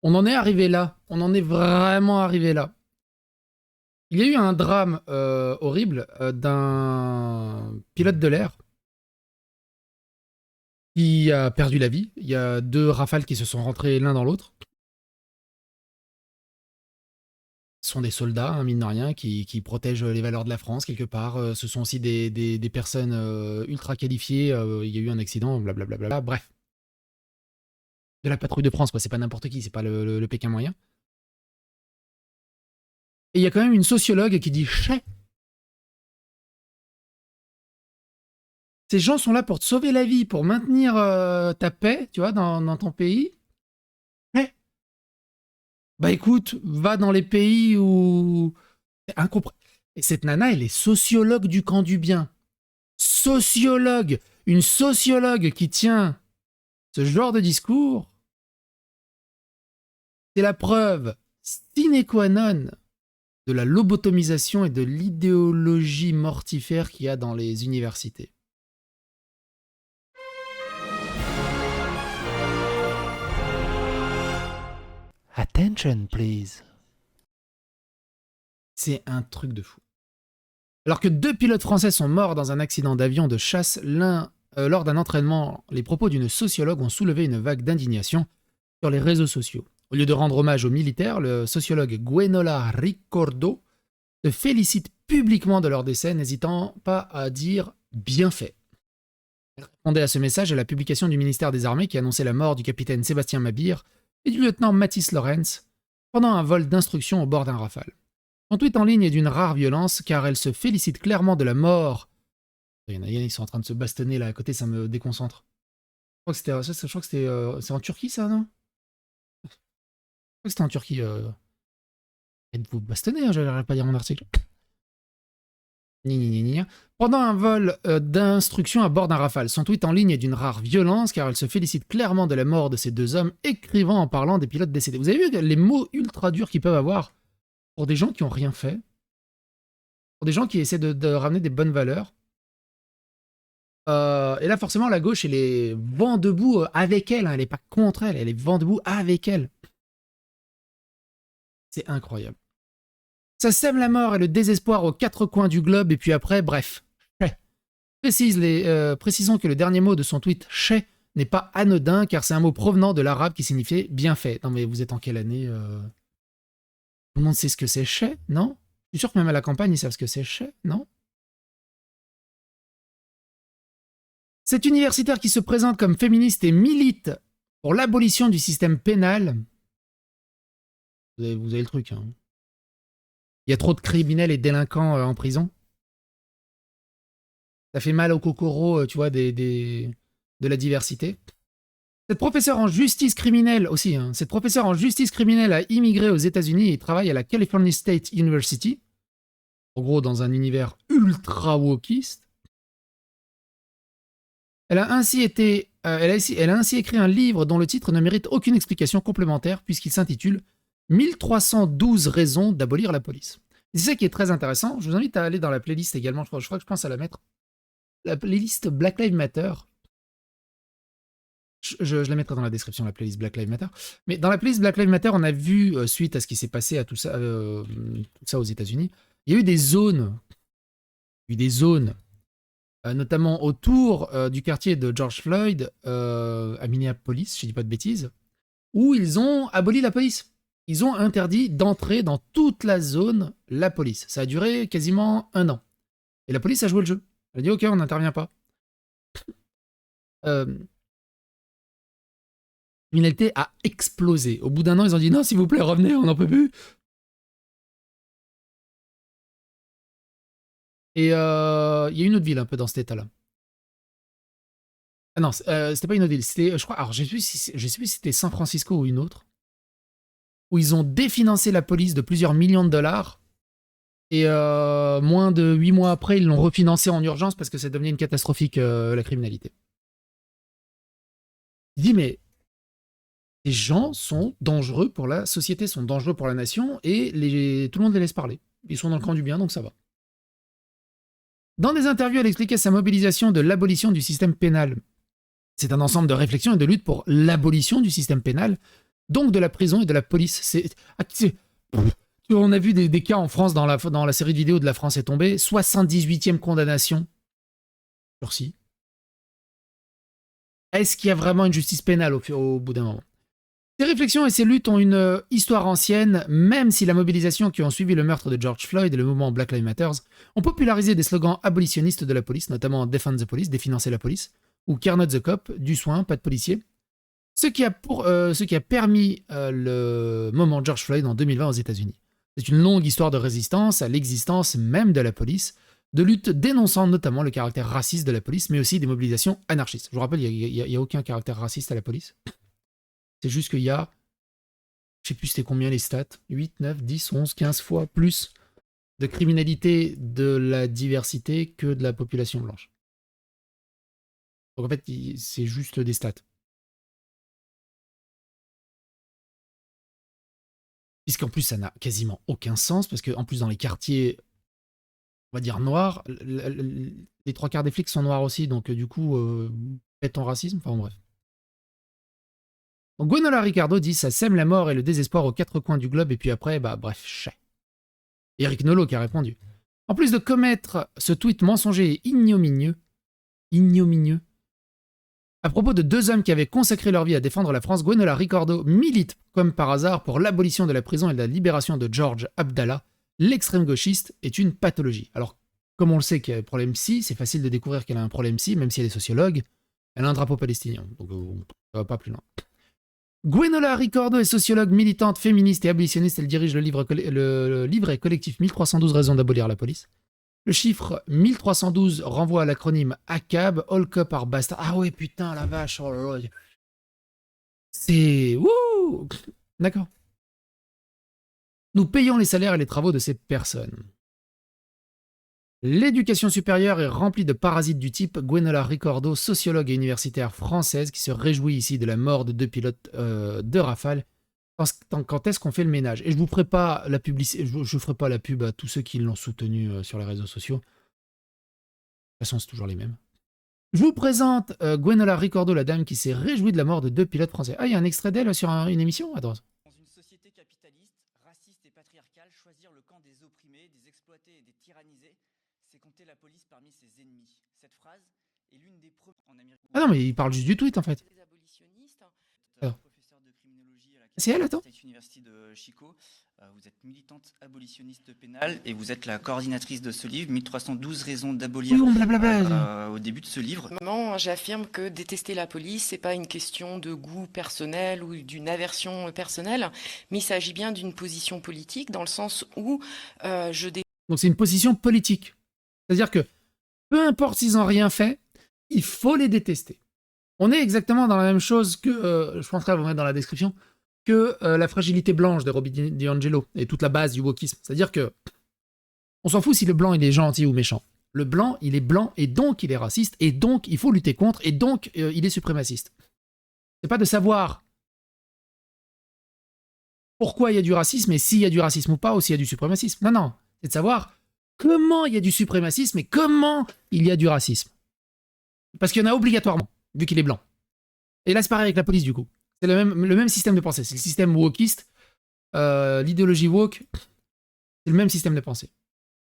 On en est arrivé là. On en est vraiment arrivé là. Il y a eu un drame horrible d'un pilote de l'air qui a perdu la vie. Il y a deux rafales qui se sont rentrés l'un dans l'autre. Ce sont des soldats, hein, mine de rien, qui protègent les valeurs de la France quelque part. Ce sont aussi des personnes ultra qualifiées. Il y a eu un accident, blablabla. Bref. De la patrouille de France, quoi. C'est pas n'importe qui, c'est pas le Pékin moyen. Et il y a quand même une sociologue qui dit chais. Ces gens sont là pour te sauver la vie, pour maintenir ta paix, tu vois, dans ton pays. Eh, bah écoute, va dans les pays où... C'est incompréhensible. Et cette nana, elle est sociologue du camp du bien. Sociologue. Une sociologue qui tient ce genre de discours, c'est la preuve sine qua non de la lobotomisation et de l'idéologie mortifère qu'il y a dans les universités. Attention, please. C'est un truc de fou. Alors que deux pilotes français sont morts dans un accident d'avion de chasse, l'un lors d'un entraînement, les propos d'une sociologue ont soulevé une vague d'indignation sur les réseaux sociaux. Au lieu de rendre hommage aux militaires, le sociologue Gwenola Ricordo se félicite publiquement de leur décès, n'hésitant pas à dire « bien fait ». Elle répondait à ce message à la publication du ministère des Armées qui annonçait la mort du capitaine Sébastien Mabir et du lieutenant Mathis Lorenz pendant un vol d'instruction au bord d'un Rafale. Son tweet en ligne est d'une rare violence car elle se félicite clairement de la mort. Il y en a, ils sont en train de se bastonner là à côté, ça me déconcentre. Je crois que c'était c'est en Turquie ça, non? Je crois que c'était en Turquie. Vous bastonner, hein, j'allais pas dire mon article. Pendant un vol d'instruction à bord d'un Rafale, son tweet en ligne est d'une rare violence car elle se félicite clairement de la mort de ces deux hommes, écrivant en parlant des pilotes décédés. Vous avez vu les mots ultra durs qu'ils peuvent avoir pour des gens qui n'ont rien fait, pour des gens qui essaient de ramener des bonnes valeurs. Et là, forcément, la gauche, elle est vent debout avec elle, hein, elle n'est pas contre elle, elle est vent debout avec elle. C'est incroyable. Ça sème la mort et le désespoir aux quatre coins du globe, et puis après, bref. Précisons que le dernier mot de son tweet « chais » n'est pas anodin, car c'est un mot provenant de l'arabe qui signifiait « bien fait ». Non mais vous êtes en quelle année Tout le monde sait ce que c'est « chais », non? Je suis sûr que même à la campagne, ils savent ce que c'est « chais », non? Cet universitaire qui se présente comme féministe et milite pour l'abolition du système pénal. Vous avez le truc, hein. Il y a trop de criminels et délinquants en prison. Ça fait mal au cocoro, tu vois, de la diversité. Cette professeure en justice criminelle aussi, hein, cette professeure en justice criminelle a immigré aux États-Unis et travaille à la California State University. En gros, dans un univers ultra wokiste. Elle a ainsi écrit un livre dont le titre ne mérite aucune explication complémentaire puisqu'il s'intitule 1312 raisons d'abolir la police. C'est ça qui est très intéressant. Je vous invite à aller dans la playlist également. Je crois que je pense à la mettre. La playlist Black Lives Matter. Je la mettrai dans la description, la playlist Black Lives Matter. Mais dans la playlist Black Lives Matter, on a vu, suite à ce qui s'est passé à tout ça aux États-Unis, il y a eu des zones. Notamment autour du quartier de George Floyd, à Minneapolis, je ne dis pas de bêtises, où ils ont aboli la police. Ils ont interdit d'entrer dans toute la zone la police. Ça a duré quasiment 1 an. Et la police a joué le jeu. Elle a dit « Ok, on n'intervient pas. » La criminalité a explosé. Au bout d'1 an, ils ont dit « Non, s'il vous plaît, revenez, on n'en peut plus. » Et il y a une autre ville un peu dans cet état-là. Ah non, c'était pas une autre ville. C'était, je crois, alors je sais plus si c'était San Francisco ou une autre, où ils ont définancé la police de plusieurs millions de dollars. Et moins de 8 mois après, ils l'ont refinancé en urgence parce que ça devenait une catastrophique, la criminalité. Il dit, mais les gens sont dangereux pour la société, sont dangereux pour la nation, et tout le monde les laisse parler. Ils sont dans le camp du bien, donc ça va. Dans des interviews, elle expliquait sa mobilisation de l'abolition du système pénal. C'est un ensemble de réflexions et de luttes pour l'abolition du système pénal, donc de la prison et de la police. On a vu des cas en France dans la série de vidéos de La France est tombée, 78e condamnation. Sursis. Est-ce qu'il y a vraiment une justice pénale au bout d'un moment? Ces réflexions et ces luttes ont une histoire ancienne, même si la mobilisation qui ont suivi le meurtre de George Floyd et le mouvement Black Lives Matter ont popularisé des slogans abolitionnistes de la police, notamment Defund the Police, définancer la police, ou Care Not the Cop, du soin, pas de policier. Ce qui a permis le moment George Floyd en 2020 aux États-Unis. C'est une longue histoire de résistance à l'existence même de la police, de lutte dénonçant notamment le caractère raciste de la police, mais aussi des mobilisations anarchistes. Je vous rappelle, il n'y a aucun caractère raciste à la police. C'est juste qu'il y a, je sais plus c'était combien les stats, 8, 9, 10, 11, 15 fois plus de criminalité de la diversité que de la population blanche. Donc en fait, c'est juste des stats. Puisqu'en plus, ça n'a quasiment aucun sens, parce qu'en plus, dans les quartiers, on va dire noirs, les 3 quarts des flics sont noirs aussi, donc du coup, pète en racisme, enfin bref. Donc Gwenola Ricardo dit « Ça sème la mort et le désespoir aux 4 coins du globe, et puis après, bah bref, chais. » Eric Nolot qui a répondu. En plus de commettre ce tweet mensonger et ignominieux, à propos de 2 hommes qui avaient consacré leur vie à défendre la France, Gwenola Ricardo milite, comme par hasard, pour l'abolition de la prison et de la libération de George Abdallah. L'extrême gauchiste est une pathologie. Alors, comme on le sait qu'il y a un problème psy, c'est facile de découvrir qu'elle a un problème psy, même si elle est sociologue. Elle a un drapeau palestinien, donc ça va pas plus loin. Gwenola Ricardo est sociologue, militante, féministe et abolitionniste. Elle dirige le livret collectif 1312 raisons d'abolir la police. Le chiffre 1312 renvoie à l'acronyme ACAB, All Cop Are Bastard. Ah ouais, putain, la vache. Oh là là. C'est... Wouh. D'accord. Nous payons les salaires et les travaux de ces personnes. L'éducation supérieure est remplie de parasites du type Gwenola Ricardo, sociologue et universitaire française, qui se réjouit ici de la mort de 2 pilotes de Rafale. Quand est-ce qu'on fait le ménage? Et je vous ferai pas la publicité, je ferai pas la pub à tous ceux qui l'ont soutenu sur les réseaux sociaux. De toute façon, c'est toujours les mêmes. Je vous présente Gwenola Ricardo, la dame qui s'est réjouie de la mort de 2 pilotes français. Ah, il y a un extrait d'elle sur une émission? Attends. Dans une société capitaliste, raciste et patriarcale, choisir le camp des opprimés, des exploités et des tyrannisés, c'est compter la police parmi ses ennemis. Cette phrase est l'une des premières en Amérique. Ah non, mais il parle juste du tweet en fait. Les abolitionnistes, professeur de criminologie à la c'est elle, attends. Université de Chico. Vous êtes militante abolitionniste pénale et vous êtes la coordinatrice de ce livre, 1312 raisons d'abolir, au début de ce livre. Moi, j'affirme que détester la police, c'est pas une question de goût personnel ou d'une aversion personnelle, mais il s'agit bien d'une position politique dans le sens où Donc c'est une position politique. C'est-à-dire que peu importe s'ils n'ont rien fait, il faut les détester. On est exactement dans la même chose que, je penserai à vous mettre dans la description, que la fragilité blanche de Robbie DiAngelo et toute la base du wokisme. C'est-à-dire que on s'en fout si le blanc il est gentil ou méchant. Le blanc, il est blanc et donc il est raciste et donc il faut lutter contre et donc il est suprémaciste. C'est pas de savoir pourquoi il y a du racisme et s'il y a du racisme ou pas ou s'il y a du suprémacisme. Non, non. C'est de savoir comment il y a du suprémacisme et comment il y a du racisme. Parce qu'il y en a obligatoirement, vu qu'il est blanc. Et là, c'est pareil avec la police, du coup. C'est le même système de pensée. C'est le système wokiste. L'idéologie woke, c'est le même système de pensée.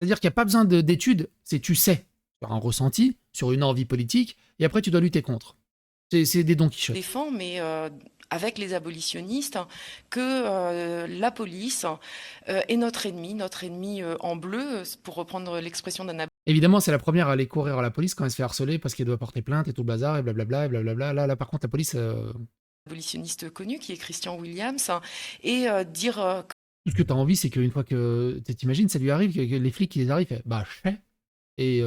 C'est-à-dire qu'il n'y a pas besoin d'études, c'est tu sais, sur un ressenti, sur une envie politique, et après tu dois lutter contre. C'est des Don Quichotte. Défend, mais avec les abolitionnistes, que la police est notre ennemi en bleu, pour reprendre l'expression d'un Évidemment, c'est la première à aller courir à la police quand elle se fait harceler parce qu'elle doit porter plainte et tout le bazar et blablabla et blablabla. Là, par contre, la police... abolitionniste connu qui est Christian Williams, et dire... Tout ce que tu as envie, c'est qu'une fois que... T'imagines, ça lui arrive, que les flics qui les arrivent, fait, bah, je fais. Et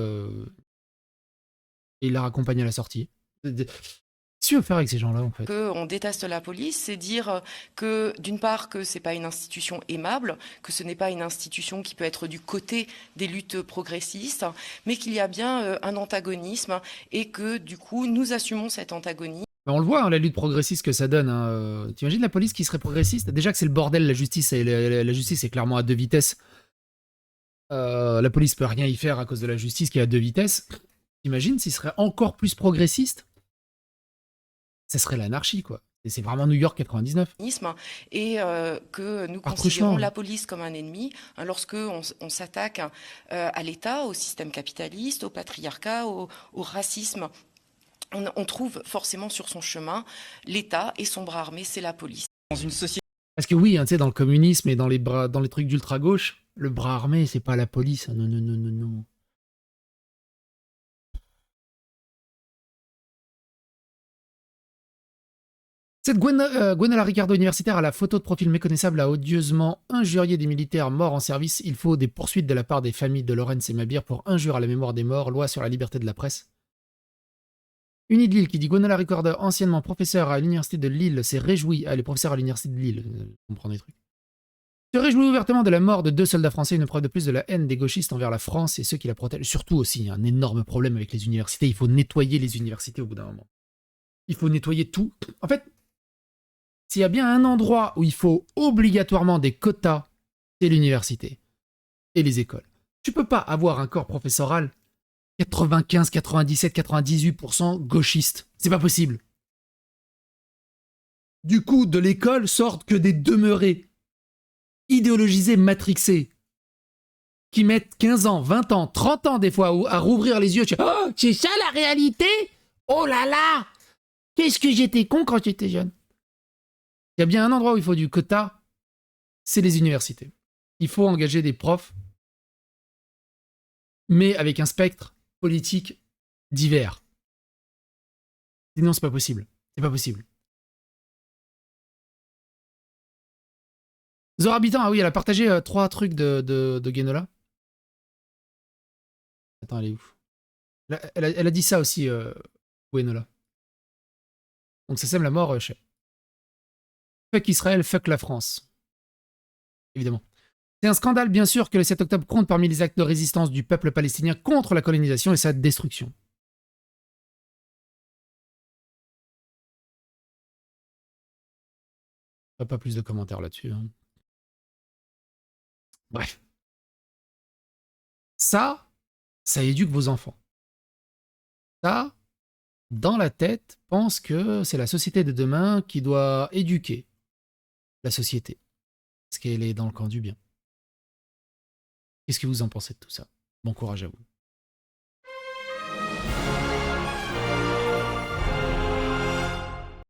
il la raccompagne à la sortie. Qu'est-ce que tu veux faire avec ces gens-là, en fait? On déteste la police, c'est dire que, d'une part, que c'est pas une institution aimable, que ce n'est pas une institution qui peut être du côté des luttes progressistes, mais qu'il y a bien un antagonisme et que, du coup, nous assumons cet antagonisme. On le voit, hein, la lutte progressiste que ça donne. Hein. T'imagines la police qui serait progressiste? Déjà que c'est le bordel, la justice, et la justice est clairement à 2 vitesses. La police peut rien y faire à cause de la justice qui est à 2 vitesses. T'imagines s'il serait encore plus progressiste? Ça serait l'anarchie, quoi. Et c'est vraiment New York 99. Et que nous Par considérons truchement. la police comme un ennemi lorsque on s'attaque à l'État, au système capitaliste, au patriarcat, au racisme. On trouve forcément sur son chemin l'État et son bras armé, c'est la police. Dans une société Parce que oui, hein, tu sais, dans le communisme et dans les trucs d'ultra-gauche, le bras armé, c'est pas la police. Non, non, non, non, non. Cette Gwenola Ricardo universitaire a la photo de profil méconnaissable a odieusement injurié des militaires morts en service. Il faut des poursuites de la part des familles de Lorenz et Mabir pour injure à la mémoire des morts, loi sur la liberté de la presse. Uni de Lille qui dit Gwenola Ricardo, anciennement professeur à l'université de Lille, s'est réjoui. Ah, les professeurs à l'université de Lille, comprend des trucs. Se réjouit ouvertement de la mort de 2 soldats français, une preuve de plus de la haine des gauchistes envers la France et ceux qui la protègent. Surtout aussi, il y a un énorme problème avec les universités. Il faut nettoyer les universités au bout d'un moment. Il faut nettoyer tout. En fait, s'il y a bien un endroit où il faut obligatoirement des quotas, c'est l'université et les écoles. Tu peux pas avoir un corps professoral 95, 97, 98% gauchiste. C'est pas possible. Du coup, de l'école sortent que des demeurés idéologisés, matrixés, qui mettent 15 ans, 20 ans, 30 ans des fois à rouvrir les yeux. Oh, c'est ça la réalité? Oh là là! Qu'est-ce que j'étais con quand j'étais jeune? Il y a bien un endroit où il faut du quota, c'est les universités. Il faut engager des profs, mais avec un spectre politique divers. Sinon, c'est pas possible. C'est pas possible. Zora Habitant, ah oui, elle a partagé 3 trucs de Gwenola. Attends, elle est où? Elle a dit ça aussi, Gwenola. Donc ça sème la mort chez. Fuck Israël, fuck la France. Évidemment. C'est un scandale, bien sûr, que le 7 octobre compte parmi les actes de résistance du peuple palestinien contre la colonisation et sa destruction. Pas plus de commentaires là-dessus. Hein. Bref. Ça éduque vos enfants. Ça, dans la tête, pense que c'est la société de demain qui doit éduquer la société. Parce qu'elle est dans le camp du bien. Qu'est-ce que vous en pensez de tout ça? Bon courage à vous.